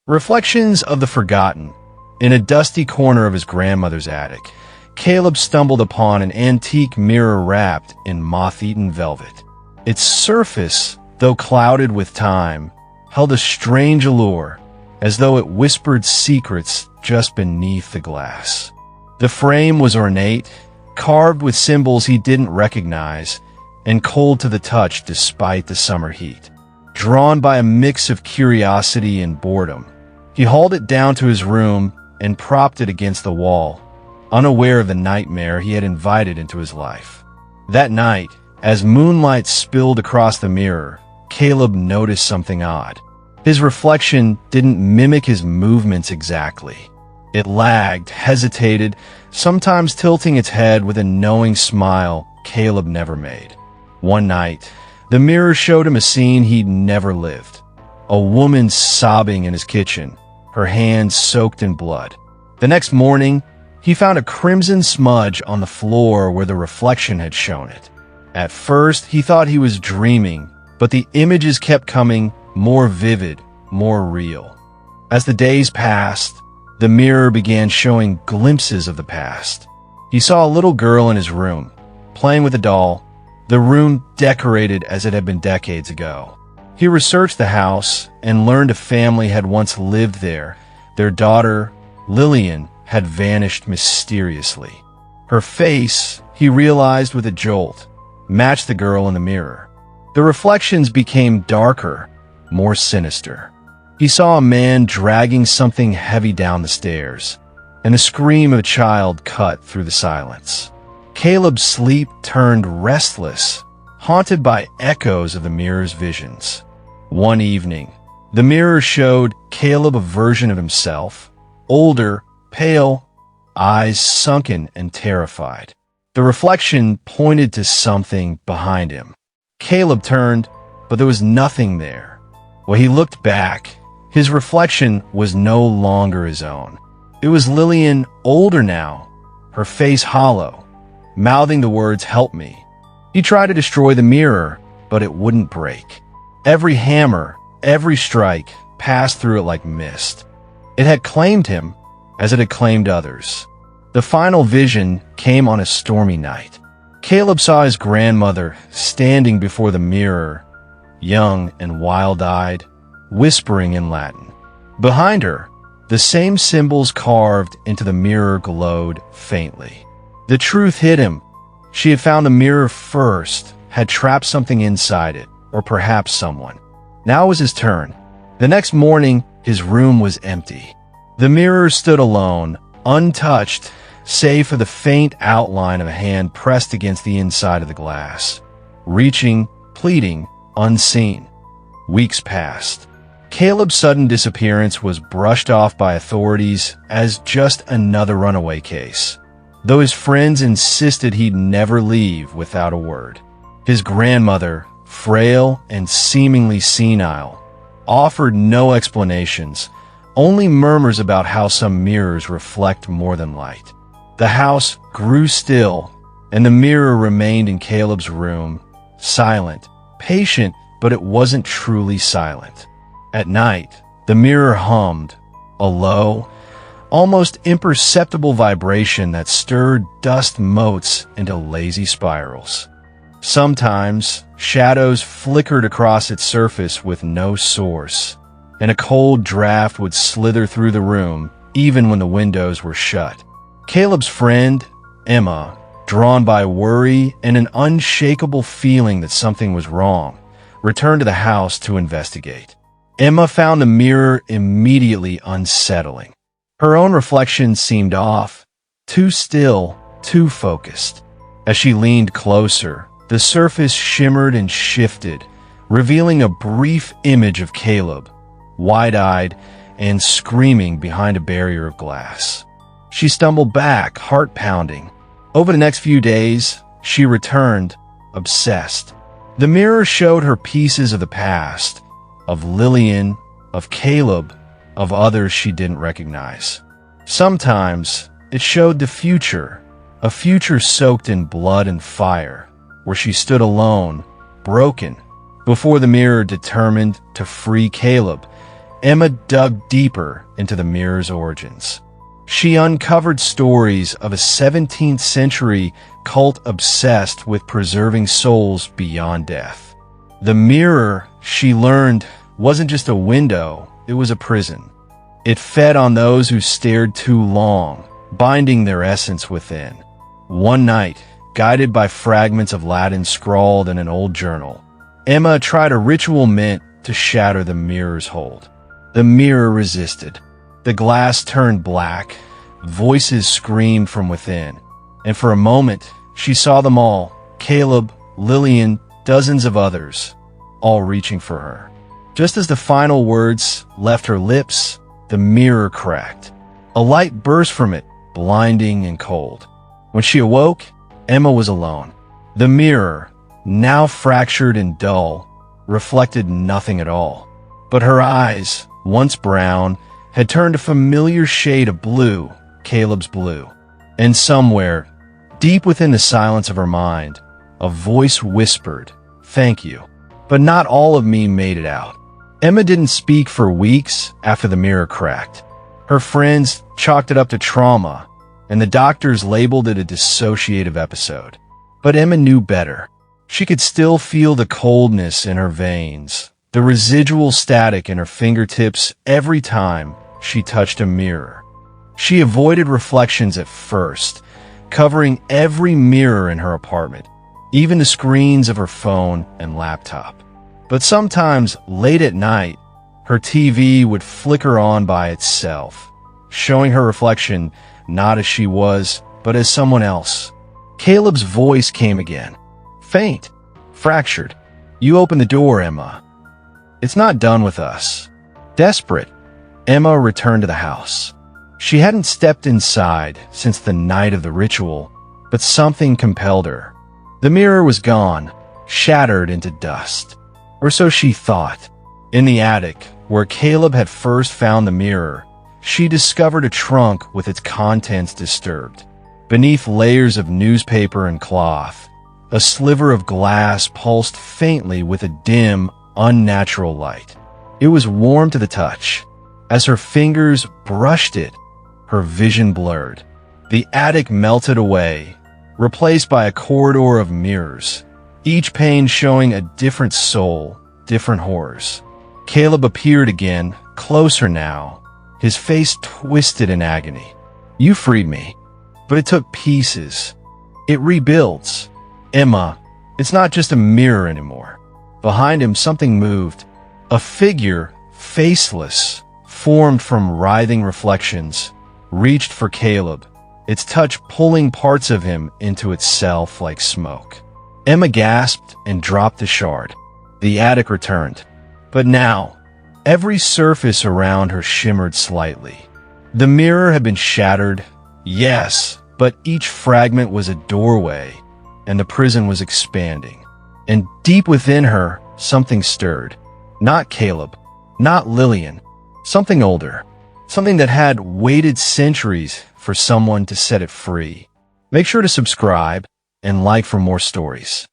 Reflections of the Forgotten. In a dusty corner of his grandmother's attic, Caleb stumbled upon an antique mirror wrapped in moth-eaten velvet. Its surface, though clouded with time, held a strange allure, as though it whispered secrets just beneath the glass. The frame was ornate, carved with symbols he didn't recognize, and cold to the touch despite the summer heat. Drawn by a mix of curiosity and boredom, he hauled it down to his room and propped it against the wall, unaware of the nightmare he had invited into his life. That night, as moonlight spilled across the mirror, Caleb noticed something odd. His reflection didn't mimic his movements exactly. It lagged, hesitated, sometimes tilting its head with a knowing smile Caleb never made. One night, the mirror showed him a scene he'd never lived. A woman sobbing in his kitchen, her hands soaked in blood. The next morning, he found a crimson smudge on the floor where the reflection had shown it. At first, he thought he was dreaming, but the images kept coming more vivid, more real. As the days passed, the mirror began showing glimpses of the past. He saw a little girl in his room, playing with a doll, the room decorated as it had been decades ago. He researched the house and learned a family had once lived there. Their daughter, Lillian, had vanished mysteriously. Her face, he realized with a jolt, matched the girl in the mirror. The reflections became darker, more sinister. He saw a man dragging something heavy down the stairs, and the scream of a child cut through the silence. Caleb's sleep turned restless, haunted by echoes of the mirror's visions. One evening, the mirror showed Caleb a version of himself, older, pale, eyes sunken and terrified. The reflection pointed to something behind him. Caleb turned, but there was nothing there. When he looked back, his reflection was no longer his own. It was Lillian, older now, her face hollow, mouthing the words, "Help me." He tried to destroy the mirror, but it wouldn't break. Every hammer, every strike passed through it like mist. It had claimed him, as it had claimed others. The final vision came on a stormy night. Caleb saw his grandmother standing before the mirror, young and wild-eyed, whispering in Latin. Behind her, the same symbols carved into the mirror glowed faintly. The truth hit him. She had found the mirror first, had trapped something inside it, or perhaps someone. Now it was his turn. The next morning, his room was empty. The mirror stood alone, untouched, save for the faint outline of a hand pressed against the inside of the glass. Reaching, pleading, unseen. Weeks passed. Caleb's sudden disappearance was brushed off by authorities as just another runaway case, though his friends insisted he'd never leave without a word. His grandmother, frail and seemingly senile, offered no explanations, only murmurs about how some mirrors reflect more than light. The house grew still, and the mirror remained in Caleb's room, silent, patient, but it wasn't truly silent. At night, the mirror hummed, a low, almost imperceptible vibration that stirred dust motes into lazy spirals. Sometimes, shadows flickered across its surface with no source, and a cold draft would slither through the room even when the windows were shut. Caleb's friend, Emma, drawn by worry and an unshakable feeling that something was wrong, returned to the house to investigate. Emma found the mirror immediately unsettling. Her own reflection seemed off, too still, too focused. As she leaned closer, the surface shimmered and shifted, revealing a brief image of Caleb, wide-eyed and screaming behind a barrier of glass. She stumbled back, heart pounding. Over the next few days, she returned, obsessed. The mirror showed her pieces of the past, of Lillian, of Caleb, of others she didn't recognize. Sometimes, it showed the future, a future soaked in blood and fire, where she stood alone, broken, before the mirror determined to free Caleb Emma dug deeper into the mirror's origins. She uncovered stories of a 17th century cult obsessed with preserving souls beyond death. The mirror, she learned, wasn't just a window, it was a prison. It fed on those who stared too long, binding their essence within. One night, guided by fragments of Latin scrawled in an old journal, Emma tried a ritual meant to shatter the mirror's hold. The mirror resisted. The glass turned black, voices screamed from within, and for a moment, she saw them all, Caleb, Lillian, dozens of others, all reaching for her. Just as the final words left her lips, the mirror cracked. A light burst from it, blinding and cold. When she awoke, Emma was alone. The mirror, now fractured and dull, reflected nothing at all. But her eyes, once brown, had turned a familiar shade of blue, Caleb's blue. And somewhere, deep within the silence of her mind, a voice whispered, "Thank you." But not all of me made it out. Emma didn't speak for weeks after the mirror cracked. Her friends chalked it up to trauma, and the doctors labeled it a dissociative episode. But Emma knew better. She could still feel the coldness in her veins, the residual static in her fingertips every time she touched a mirror. She avoided reflections at first, covering every mirror in her apartment, even the screens of her phone and laptop. But sometimes, late at night, her TV would flicker on by itself, showing her reflection not as she was, but as someone else. Caleb's voice came again. Faint, fractured. "You open the door, Emma. It's not done with us." Desperate, Emma returned to the house. She hadn't stepped inside since the night of the ritual, but something compelled her. The mirror was gone, shattered into dust. Or so she thought. In the attic, where Caleb had first found the mirror, she discovered a trunk with its contents disturbed. Beneath layers of newspaper and cloth, a sliver of glass pulsed faintly with a dim, unnatural light. It was warm to the touch. As her fingers brushed it, her vision blurred. The attic melted away, replaced by a corridor of mirrors, each pane showing a different soul, different horrors. Caleb appeared again, closer now, his face twisted in agony. "You freed me, but it took pieces. It rebuilds. Emma, it's not just a mirror anymore." Behind him, something moved. A figure, faceless, formed from writhing reflections, reached for Caleb, its touch pulling parts of him into itself like smoke. Emma gasped and dropped the shard. The attic returned. But now, every surface around her shimmered slightly. The mirror had been shattered, yes, but each fragment was a doorway, and the prison was expanding. And deep within her, something stirred. Not Caleb, not Lillian, something older. Something that had waited centuries for someone to set it free. Make sure to subscribe and like for more stories.